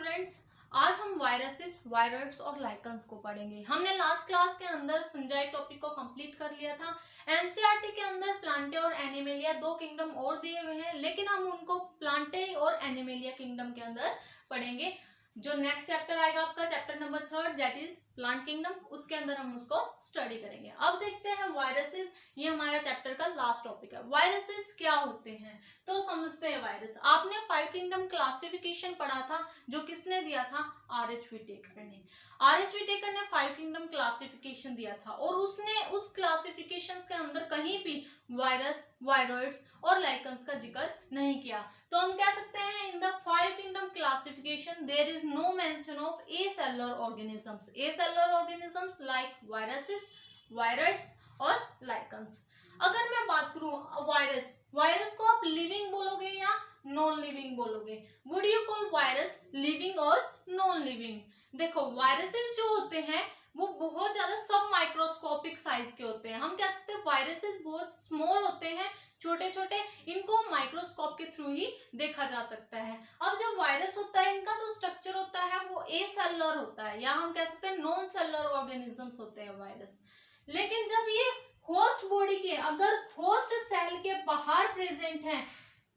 Students, आज हम viruses, virus और लाइकन्स को पढ़ेंगे। हमने लास्ट क्लास के अंदर फंजाई टॉपिक को कंप्लीट कर लिया था। एनसीईआरटी के अंदर प्लांटे और एनिमेलिया दो किंगडम और दिए हुए हैं, लेकिन हम उनको प्लांटे और एनिमेलिया किंगडम के अंदर पढ़ेंगे। जो नेक्स्ट चैप्टर आएगा आपका chapter number 3 that is plant kingdom, उसके अंदर हम उसको स्टडी करेंगे। अब देखते हैं वायरसेस, ये हमारा चैप्टर का लास्ट टॉपिक है। वायरसेस क्या होते हैं तो समझते हैं। वायरस, आपने 5 किंगडम क्लासिफिकेशन पढ़ा था, जो किसने दिया था? आर.एच. व्हिटेकर ने। आर.एच. व्हिटेकर ने 5 किंगडम क्लासिफिकेशन दिया था और उसने उस क्लासिफिकेशन के अंदर कहीं भी वायरस, वायरॉइड्स और लाइकन्स का जिक्र नहीं किया। तो हम कह सकते हैं in the 5 kingdom classification there is no mention of acellular organisms. Acellular organisms like viruses, viroids और लाइकन्स। अगर मैं बात करूं वायरस, वायरस को आप लिविंग बोलोगे या नॉन लिविंग बोलोगे? Would you call virus living और नॉन लिविंग? देखो, वायरसेस जो होते हैं वो बहुत ज्यादा सब माइक्रोस्कोपिक साइज के होते हैं। हम कह सकते हैं वायरसेस बहुत स्मॉल होते हैं, छोटे छोटे, इनको माइक्रोस्कोप के थ्रू ही देखा जा सकता है। अब जो वायरस होता है, इनका जो स्ट्रक्चर होता है वो एसेलुलर होता है, या हम कह सकते हैं नॉन सेलुलर ऑर्गेनिजम्स होते हैं वायरस। लेकिन जब ये होस्ट बॉडी के, अगर होस्ट सेल के बाहर प्रेजेंट है,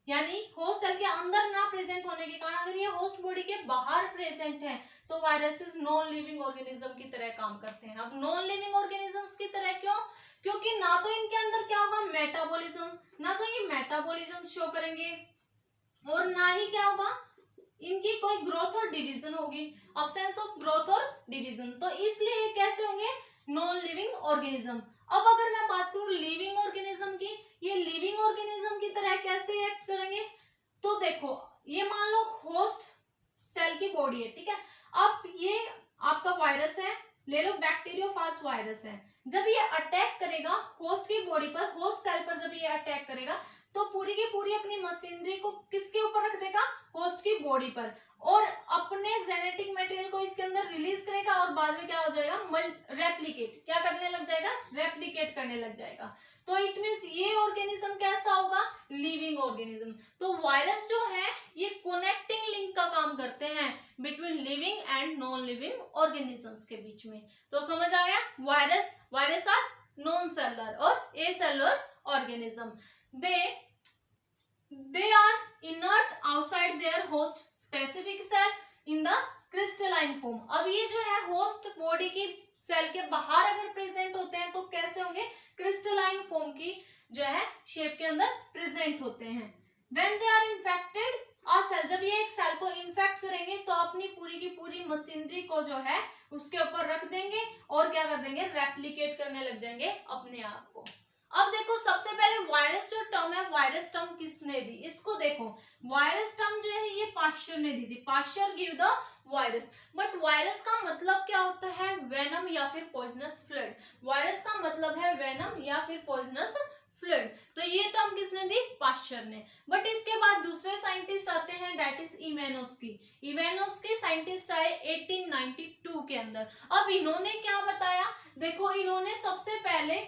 यानी होस्ट सेल के अंदर ना प्रेजेंट होने के कारण अगर ये होस्ट बॉडी के बाहर प्रेजेंट है, तो वायरसेस नॉन लिविंग ऑर्गेनिज्म की तरह काम करते हैं। अब नॉन लिविंग ऑर्गेनिजम्स की तरह क्यों? क्योंकि ना तो इनके अंदर क्या होगा, मेटाबॉलिज्म, ना तो ये मेटाबॉलिज्म शो करेंगे और ना ही क्या होगा, इनकी कोई ग्रोथ और डिवीजन होगी, अब्सेंस ऑफ ग्रोथ और डिवीजन। तो इसलिए ये कैसे होंगे? Non living organism. अब अगर मैं बात करूं लिविंग ऑर्गेनिज्म की, ये लिविंग ऑर्गेनिज्म की तरह कैसे एक्ट करेंगे? तो देखो, ये मान लो होस्ट सेल की बॉडी है, ठीक है। अब ये आपका वायरस है, ले लो बैक्टीरियोफाज वायरस है। जब ये अटैक करेगा होस्ट की बॉडी पर, होस्ट सेल पर जब ये अटैक करेगा, तो पूरी की पूरी अपनी मशीनरी को किसके ऊपर रख देगा? होस्ट की बॉडी पर, और अपने जेनेटिक मटेरियल को इसके अंदर रिलीज करेगा और बाद में क्या हो जाएगा? रेप्लिकेट, क्या करने लग जाएगा? रेप्लिकेट करने लग जाएगा। तो इट मींस ये ऑर्गेनिज्म कैसा होगा? Living organism. तो वायरस जो है ये कनेक्टिंग लिंक का काम करते हैं between living and non living organisms के बीच में। तो समझ आ गया? वायरस आर नॉन सेलुलर और एसेलुलर organism. They are inert outside their host specific cell in the crystalline form. अब ये जो है होस्ट बॉडी की सेल के बाहर अगर प्रेजेंट होते हैं तो कैसे होंगे? क्रिस्टलाइन फॉर्म की जो है शेप के अंदर प्रेजेंट होते हैं। When they are infected a cell, जब ये एक सेल को इन्फेक्ट करेंगे तो अपनी पूरी की पूरी मशीनरी को जो है उसके ऊपर रख देंगे और क्या कर देंगे? रेप्लिकेट करने लग जाएंगे अपने आप को। अब देखो, सबसे पहले वायरस जो टर्म है, वायरस टर्म किसने दी? इसको देखो, वायरस टर्म जो है ये पाश्चर ने दी थी। Pasteur give the virus. But virus का मतलब क्या होता है? वेनम या फिर पॉइजनस फ्लूइड। वायरस का मतलब है वेनम या फिर पॉइजनस फ्लूइड। तो ये टर्म किसने दी? पाश्चर ने। बट इसके बाद दूसरे साइंटिस्ट आते हैं, that is Ivanovsky. Ivanovsky scientist आए 1892 के अंदर। अब इन्होंने क्या बताया? देखो, इन्होंने सबसे पहले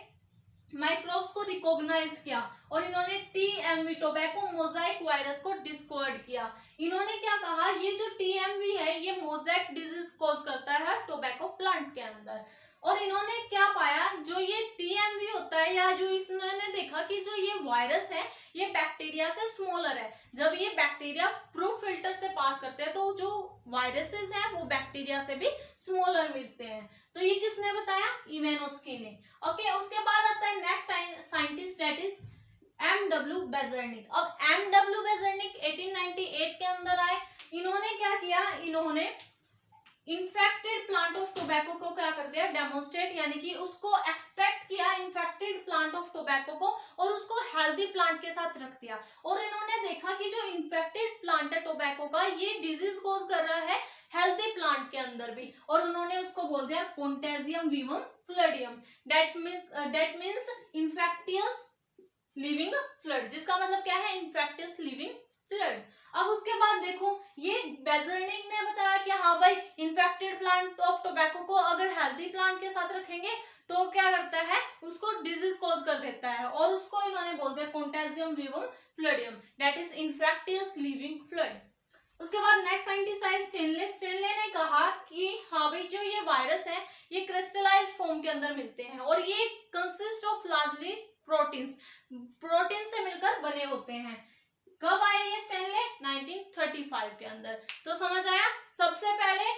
माइक्रोब्स को रिकॉग्नाइज किया और इन्होंने टीएमवी, टोबैको मोजाइक वायरस को डिस्कवर किया। इन्होंने क्या कहा? ये जो टीएमवी है ये मोजाइक डिजीज कॉज करता है टोबैको प्लांट के अंदर। और इन्होंने क्या पाया? जो ये टीएमवी होता है, या जो इन्होंने देखा कि जो ये वायरस है ये बैक्टीरिया से स्मॉलर है। जब ये बैक्टीरिया प्रूफ फिल्टर से पास करते हैं तो जो वायरसेस हैं वो बैक्टीरिया से भी स्मॉलर मिलते हैं। तो ये किसने बताया? इवानोस्की ने। ओके, उसके बाद आता है नेक्स्ट साइंटिस्ट, दैट इज एम.डब्ल्यू. बेजर्निक। अब एम.डब्ल्यू. बेजर्निक 1898 के अंदर आए। इन्होंने क्या किया? इन्होंने इन्फेक्टेड प्लांट ऑफ टोबैको को क्या कर दिया? डेमोन्स्ट्रेट, यानी कि उसको एक्सट्रैक्ट किया इन्फेक्टेड प्लांट ऑफ टोबैको को और उसको हेल्दी प्लांट के साथ रख दिया। और इन्होंने देखा कि जो इन्फेक्टेड प्लांट है टोबैको का, ये डिजीज कॉज कर रहा है हेल्दी प्लांट के अंदर भी, और उन्होंने उसको बोल दिया कॉन्टेजियम वीवम फ्लूइडियम। That means infectious living fluid, जिसका मतलब क्या है? Infectious living fluid. अब उसके बाद देखो, ये बेजर्निक ने बताया कि हाँ भाई, इन्फेक्टेड प्लांट ऑफ टोबैको को अगर हेल्दी प्लांट के साथ रखेंगे तो क्या करता है? उसको डिजीज कॉज कर देता है, और उसको इन्होंने बोल दिया कॉन्टेजियम वीवम फ्लूइडियम, that is infectious living fluid. उसके बाद नेक्स्ट साइंटिस्ट आए स्टेनले। स्टेनले ने कहा कि हाँ भाई जो ये वायरस है ये क्रिस्टलाइज फॉर्म के अंदर मिलते हैं और ये consist of largely proteins, protein से मिलकर बने होते हैं। कब आए ये स्टेनले? 1935 के अंदर। तो समझ आया, सबसे पहले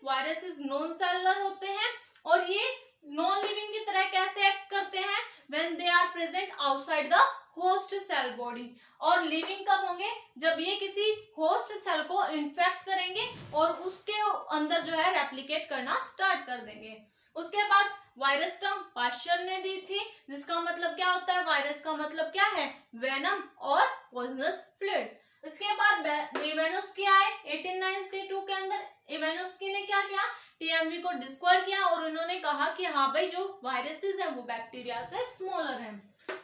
वायरसेस नॉन सेलुलर होते हैं और ये नॉन लिविंग की तरह कैसे एक्ट करते हैं? When they are present outside the host cell body. और लिविंग कब होंगे? जब ये किसी होस्ट सेल को इन्फेक्ट करेंगे और उसके अंदर जो है रेप्लिकेट करना स्टार्ट कर देंगे। उसके बाद वायरस टर्म पाश्चर ने दी थी, जिसका मतलब क्या होता है? वायरस का मतलब क्या है? वेनम और पॉइजनस फ्लूइड। इसके बाद इवानोस्की आए 1892 के अंदर। इवानोस्की ने क्या किया? टीएमवी को डिस्कवर किया और उन्होंने कहा कि हाँ भाई जो वायरसेस हैं वो बैक्टीरिया से स्मॉलर हैं।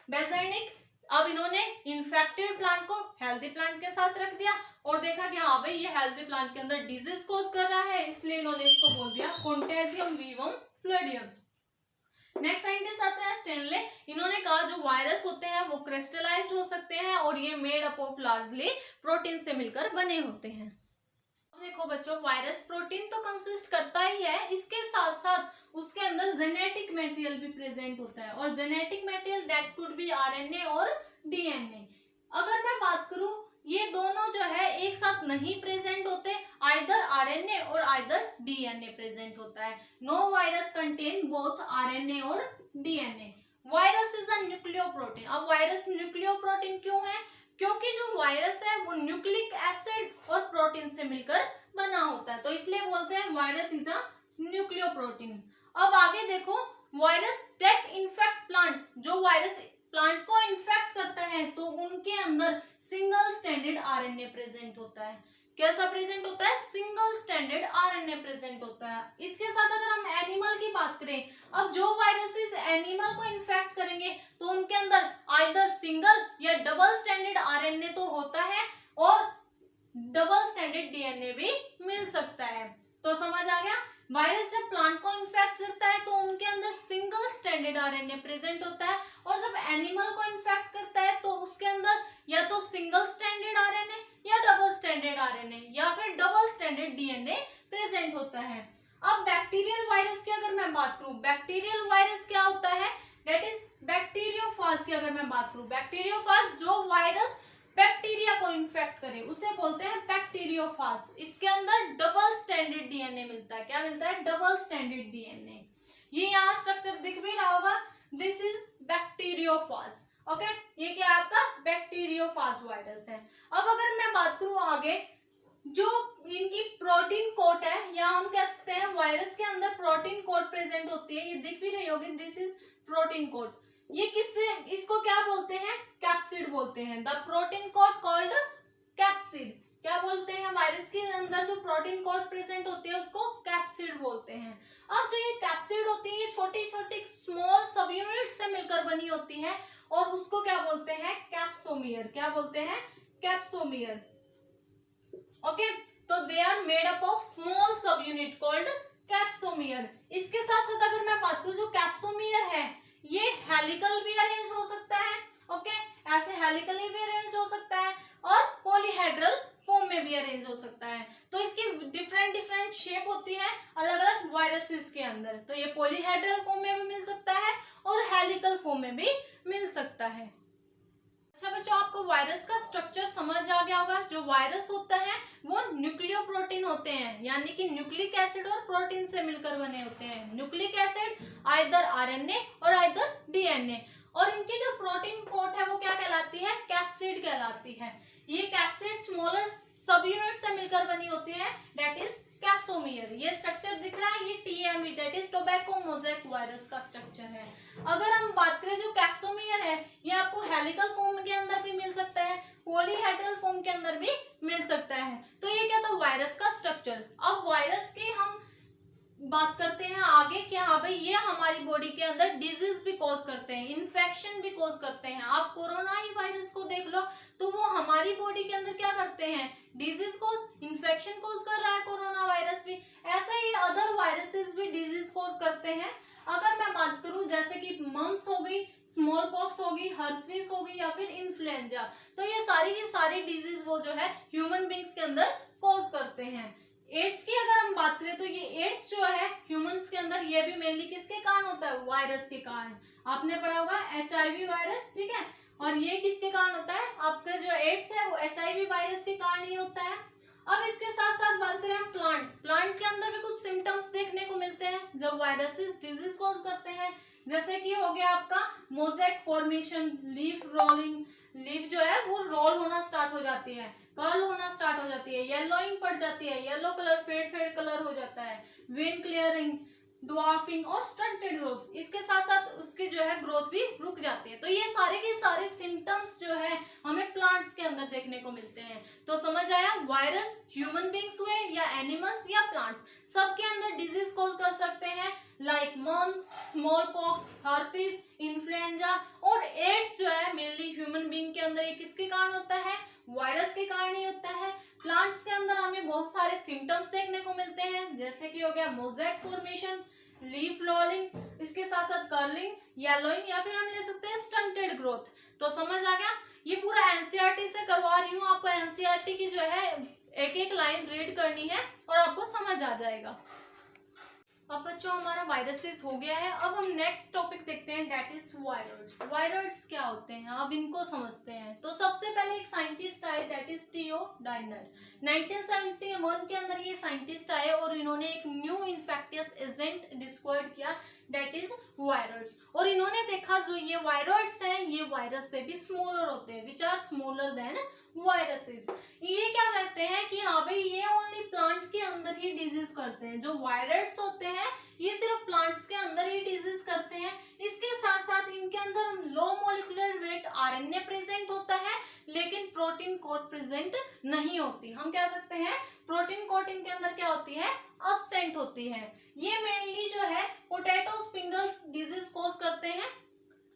बेज़ाइनिक, अब इन्होंने इन्फेक्टेड प्लांट को हेल्दी प्लांट के साथ रख दिया और देखा कि हाँ भाई ये हेल्दी प्लांट के अंदर डिजीज कॉज कर रहा है, इसलिए इन्होंने इसको बोल दिया कॉन्टेजियम वीवम फ्लूइडियम। नेक्स्ट साइंटिस्ट आते हैं स्टेनले। इन्होंने कहा जो वायरस होते हैं वो क्रिस्टलाइज्ड हो सकते हैं और ये made up of largely protein से मिलकर बने होते हैं। देखो बच्चों, वायरस प्रोटीन तो कंसिस्ट करता ही है, इसके साथ साथ उसके अंदर जेनेटिक मटेरियल भी प्रेजेंट होता है और genetic material that could be RNA और डीएनए। अगर मैं बात करूं, ये दोनों जो है एक साथ नहीं प्रेजेंट होते, आइदर आरएनए और आइदर डीएनए प्रेजेंट होता है। No virus contain both RNA और DNA. Virus is a nucleoprotein. अब वायरस न्यूक्लियोप्रोटीन क्यों है? क्योंकि जो वायरस है वो न्यूक्लिक एसिड और प्रोटीन से मिलकर बना होता है, तो इसलिए बोलते हैं वायरस इज अ न्यूक्लियोप्रोटीन। अब आगे देखो, वायरस दैट इन्फेक्ट प्लांट, जो वायरस प्लांट को इन्फेक्ट करता है तो उनके अंदर सिंगल स्टैंडर्ड आरएनए प्रेजेंट होता है। कैसा प्रेजेंट होता है? सिंगल स्टैंडर्ड आरएनए प्रेजेंट होता है। इसके साथ अगर हम एनिमल की बात करें, अब जो वायरसेस एनिमल को इन्फेक्ट करेंगे तो उनके अंदर आइदर सिंगल या डबल स्टैंडर्ड आरएनए तो होता है और डबल स्टैंडर्ड डीएनए भी मिल सकता है। तो समझ आ गया, वायरस जब प्लांट को इन्फेक्ट करता है तो उनके अंदर सिंगल स्टैंडर्ड आरएनए प्रेजेंट होता है और जब एनिमल को इन्फेक्ट करता है तो उसके अंदर या तो सिंगल स्टैंडर्ड आरएनए या डबल स्टैंडर्ड आरएनए या फिर डबल स्टैंडर्ड डीएनए प्रेजेंट होता है। अब बैक्टीरियल वायरस की अगर मैं बात करूं, बैक्टीरियल वायरस क्या होता है? दैट इज बैक्टीरियोफाज की अगर मैं बात करूं, बैक्टीरियोफाज जो वायरस बैक्टीरिया को इन्फेक्ट करे उसे बोलते हैं बैक्टीरियोफाज। इसके अंदर डबल स्टैंडर्ड डीएनए मिलता है। क्या मिलता है? Double standard DNA. ये यहाँ स्ट्रक्चर दिख भी रहा होगा, दिस इज बैक्टीरियोफाज। ओके, ये क्या है? आपका बैक्टीरियोफाज वायरस है। अब अगर मैं बात करूं आगे, जो इनकी प्रोटीन कोट है, या हम कह सकते हैं वायरस के अंदर प्रोटीन कोट प्रेजेंट होती है, ये दिख भी रही होगी, दिस इज प्रोटीन कोट। ये किससे, इसको क्या बोलते हैं? कैप्सिड बोलते हैं। The protein code called capsid. क्या बोलते हैं? वायरस के अंदर जो प्रोटीन कोड प्रेजेंट होती है उसको कैप्सिड बोलते हैं। अब जो ये कैप्सिड होती है ये छोटी छोटी स्मॉल सब यूनिट से मिलकर बनी होती है और उसको क्या बोलते हैं? कैप्सोमियर। क्या बोलते हैं? कैप्सोमियर। ओके, तो they are made up of small subunit called capsomere. इसके साथ साथ अगर मैं बात करूं, जो कैप्सोमियर है ये हेलिकल भी अरेंज हो सकता है। ओके, ऐसे हेलिकली भी अरेंज हो सकता है और पॉलीहेड्रल फॉर्म में भी अरेंज हो सकता है। तो इसकी डिफरेंट शेप होती है अलग अलग वायरसेस के अंदर। तो ये पॉलीहेड्रल फॉर्म में भी मिल सकता है और हेलिकल फॉर्म में भी मिल सकता है। अच्छा बच्चों, आपको वायरस का स्ट्रक्चर समझ आ गया होगा। जो वायरस होता है वो न्यूक्लियोप्रोटीन होते हैं, यानी कि न्यूक्लिक एसिड और प्रोटीन से मिलकर बने होते हैं। न्यूक्लिक एसिड आइदर आरएनए और आइदर डीएनए, और इनकी जो प्रोटीन कोट है वो क्या कहलाती है? कैप्सिड कहलाती है। ये कैप्सिड स्मॉलर सब यूनिट से मिलकर बनी होती है, दैट इज कैप्सोमियर। ये स्ट्रक्चर दिख रहा है, ये TMV that is tobacco mosaic virus का स्ट्रक्चर है। अगर हम बात करें जो कैप्सोमियर है, ये आपको हेलिकल फॉर्म के अंदर भी मिल सकता है, पॉलीहेड्रल फॉर्म के अंदर भी मिल सकता है। तो ये क्या था? वायरस का स्ट्रक्चर। अब वायरस की हम बात करते हैं आगे कि हाँ भाई ये हमारी बॉडी के अंदर डिजीज भी कॉज करते हैं, इन्फेक्शन भी कॉज करते हैं। आप कोरोना ही वायरस को देख लो तो वो हमारी बॉडी के अंदर क्या करते हैं? डिजीज कॉज, इन्फेक्शन कॉज कर रहा है कोरोना वायरस भी। ऐसे ही अदर वायरसेस भी डिजीज कॉज करते हैं। अगर मैं बात करूं जैसे कि मम्स हो गई, स्मॉल पॉक्स होगी, हर्पीस होगी या फिर इन्फ्लुएंजा। तो ये सारी की सारी डिजीज वो जो है ह्यूमन बींग्स के अंदर कॉज करते हैं। एड्स की अगर हम बात करें तो ये एड्स जो है ह्यूमंस के अंदर ये भी मेनली किसके कारण होता है, वायरस के कारण। आपने पढ़ा होगा HIV वायरस, ठीक है, और ये किसके कारण होता है, आपका जो एड्स है वो HIV वायरस के कारण ही होता है। अब इसके साथ साथ बात करें हम प्लांट के अंदर भी कुछ सिम्टम्स देखने को मिलते हैं जब वायरसेस डिजीज कॉज करते हैं, जैसे कि हो गया आपका mosaic formation, leaf rolling, leaf जो है वो रोल होना स्टार्ट हो जाती है, कर्ल होना स्टार्ट हो जाती है, येलोइंग पड़ जाती है, येलो कलर फेड कलर हो जाता है, वेन क्लियरिंग, ड्वार्फिंग और स्टंटेड ग्रोथ। इसके साथ साथ उसकी जो है ग्रोथ भी रुक जाती है। तो ये सारे के सारे सिम्टम्स जो है हमें प्लांट्स के अंदर देखने को मिलते हैं। तो समझ आया, वायरस ह्यूमन बींग्स हुए या एनिमल्स या प्लांट्स, सबके अंदर डिजीज कॉज कर सकते हैं, like mumps, smallpox, herpes, influenza और एड्स जो है मेनली ह्यूमन बींग के अंदर ये किसके कारण होता है, वायरस के कारण ही होता है। प्लांट्स के अंदर हमें बहुत सारे सिम्टम्स देखने को मिलते हैं, जैसे कि हो गया मोज़ेक फॉर्मेशन, लीफ रोलिंग, इसके साथ साथ कर्लिंग, येलोइंग या फिर हम ले सकते हैं स्टंटेड ग्रोथ। तो समझ आ गया, ये पूरा एनसीईआरटी से करवा रही हूँ, आपको एनसीईआरटी की जो है एक एक लाइन रीड करनी है और आपको समझ आ जाएगा। अब बच्चों हमारा वायरसेस हो गया है, अब हम नेक्स्ट टॉपिक देखते हैं, दैट इज वायरस। वायरस क्या होते हैं अब इनको समझते हैं। तो सबसे पहले एक साइंटिस्ट आए, दैट इज टीओ डाइनर। 1971 के अंदर ये साइंटिस्ट आए और इन्होंने एक न्यू इन्फेक्टियस एजेंट डिस्कवर किया, दैट इज वायरस। और इन्होंने देखा जो ये वायरस हैं ये वायरस से भी स्मॉलर होते हैं, which are smaller than viruses. ये क्या कहते हैं कि हाँ भाई ये ओनली प्लांट के अंदर ही डिजीज करते हैं, जो वायरस होते हैं ये सिर्फ प्लांट्स के अंदर ही डिजीज करते हैं। इसके साथ साथ इनके अंदर low molecular weight RNA present होता है, लेकिन प्रोटीन कोट प्रेजेंट नहीं होती। हम कह सकते हैं प्रोटीन कोट इनके अंदर क्या होती है, अब्सेंट होती है। ये मेनली जो है पोटैटो स्पिंडल डिजीज कॉज करते हैं।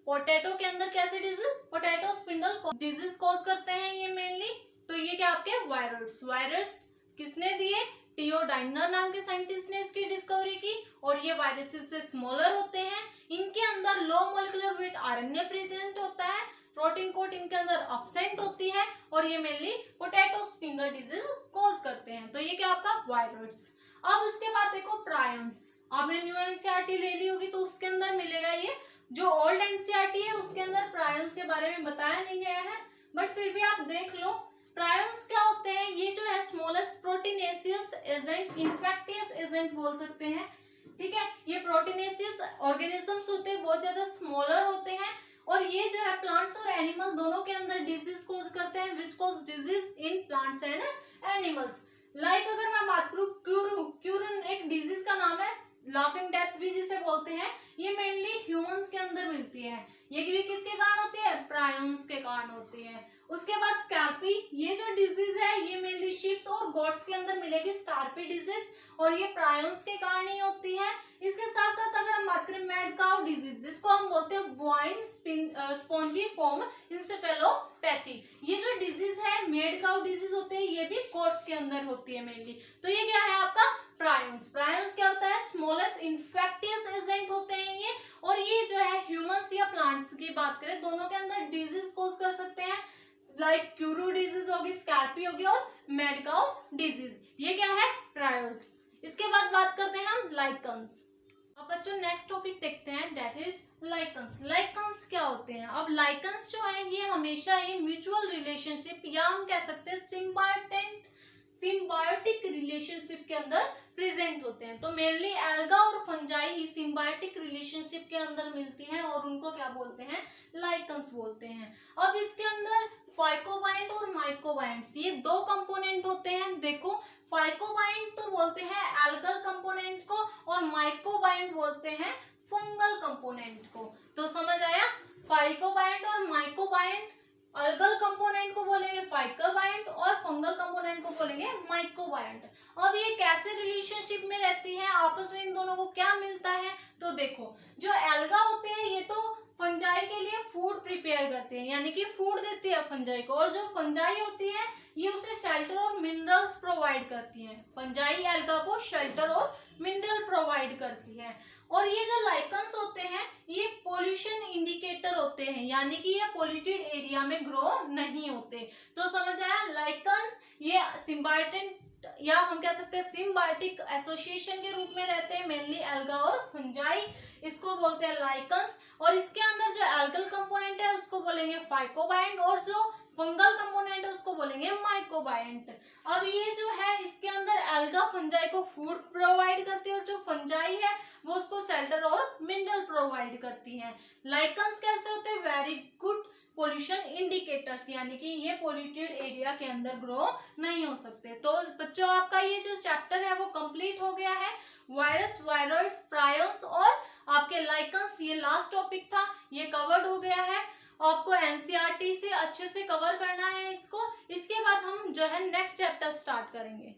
पोटैटो के अंदर कैसे disease, potato spindle disease cause करते हैं ये मेनली। तो ये क्या आपके वायरस किसने दिए, टीओ डाइनर नाम के साइंटिस्ट ने इसकी डिस्कवरी की। और ये वायरसेस से स्मॉलर होते हैं, इनके अंदर low molecular weight RNA present होता है, प्रोटीन कोट इनके अंदर अब्सेंट होती है और ये mainly potato spindle disease cause करते हैं। तो ये क्या आपका वायरस। अब उसके बाद देखो प्रायंस, आपने न्यू एनसीईआरटी ले ली होगी तो उसके अंदर मिलेगा ये। जो ओल्ड एनसीईआरटी है उसके अंदर प्रायंस के बारे में बताया नहीं गया है, बट फिर भी आप देख लो। प्रायंस क्या होते हैं, ये जो है smallest proteinaceous agent, infectious agent बोल सकते हैं, ठीक है। ये प्रोटीनेशियस ऑर्गेनिजम्स होते हैं, बहुत ज्यादा स्मॉलर होते हैं और ये जो है प्लांट्स और एनिमल दोनों के अंदर डिजीज कॉज करते हैं, which cause disease in plants and animals. Like अगर मैं बात करूं क्यूरन एक डिजीज का नाम है, लाफिंग डेथ भी जिसे बोलते हैं, ये मेनली ह्यूमंस के अंदर मिलती है। ये भी किसके कारण होती है, प्रायंस के कारण होती है। उसके बाद स्कैर्पी, ये जो डिजीज है ये मेनली शिप्स और गोट्स के अंदर मिलेगी स्कैर्पी डिजीज और ये प्रायंस के कारण ही होती है। इसके साथ साथ अगर हम बात करें मैड काउ डिजीज, जिसको हम बोलते हैं बोवाइन स्पॉन्जिफॉर्म इंसेफेलोपैथी, ये जो डिजीज है मेड काउ डिजीज होते हैं, ये भी गोट्स के अंदर होती है मेनली। तो ये क्या है आपका प्रायंस क्या होता है, स्मॉलेस्ट इन्फेक्टियस एजेंट होते हैं ये, और ये जो है ह्यूमंस या प्लांट्स की बात करें दोनों के अंदर डिजीज कॉज कर सकते हैं, लाइक क्यूरू डिजीज होगी, स्कैर्पी होगी और मैड काउ डिजीज। ये क्या है प्रायंस। इसके बाद बात करते हैं हम लाइकन्स। अब बच्चों नेक्स्ट टॉपिक देखते हैं, दैट इज लाइकन्स। लाइकन्स क्या होते हैं, अब लाइकन्स जो है ये हमेशा ही म्यूचुअल रिलेशनशिप या हम कह सकते हैं सिम्बायोटिक रिलेशनशिप के अंदर प्रेजेंट होते हैं। तो मेनली एल्गा और फंजाई ही सिम्बायोटिक रिलेशनशिप के अंदर मिलती हैं और उनको क्या बोलते हैं, लाइकन्स बोलते हैं। अब इसके अंदर फाइकोबाइंड और माइकोबाइंड्स ये दो कंपोनेंट होते हैं। देखो फाइकोबाइंड तो बोलते हैं एल्गल कंपोनेंट को और माइकोबाइंड बोलते हैं फंगल कंपोनेंट को। तो समझ आया, फाइकोबाइंड और माइकोबाइंड, अल्गल कंपोनेंट को बोलेंगे फाइकोबाइंड और फंगल कंपोनेंट को बोलेंगे माइकोबाइंड। अब ये कैसे रिलेशनशिप में रहती है, आपस में इन दोनों को क्या मिलता है, तो देखो जो एल्गा होते हैं ये तो फंजाई के लिए फूड प्रिपेयर करते हैं, यानी कि फूड देती है फंजाई को, और जो फंजाई होती है ये उसे शेल्टर और मिनरल्स प्रोवाइड करती है। फंजाई एल्गा को शेल्टर और मिनरल प्रोवाइड करती है। और ये जो लाइकन्स होते हैं ये पोल्यूशन इंडिकेटर होते हैं, यानी कि ये पोल्यूटेड एरिया में ग्रो नहीं होते। तो समझ आया, लाइकन्स ये सिम्बायोटिक या हम कह सकते हैं सिम्बायोटिक एसोसिएशन के रूप में रहते हैं, मेनली एल्गा और फंजाई, इसको बोलते हैं लाइकन्स। और इसके अंदर जो एल्गल कंपोनेंट है उसको बोलेंगे फाइकोबायंट, और जो फंगल कंपोनेंट है उसको बोलेंगे माइकोबायंट। अब ये जो है इसके अंदर एल्गा फंजाई को फूड प्रोवाइड करती है, और जो फंजाई है वो उसको शेल्टर और मिनरल प्रोवाइड करती है। लाइकन्स कैसे होते हैं, वेरी गुड पोल्यूशन इंडिकेटर्स, यानी कि ये पोल्यूटेड एरिया के अंदर ग्रो नहीं हो सकते। तो बच्चों आपका ये जो चैप्टर है वो कंप्लीट हो गया है। वायरस, वायरॉइड्स, प्रायोन्स और आपके लाइकन्स, ये लास्ट टॉपिक था, ये कवर्ड हो गया है। आपको एनसीईआरटी से अच्छे से कवर करना है इसको। इसके बाद हम जो है नेक्स्ट चैप्टर स्टार्ट करेंगे।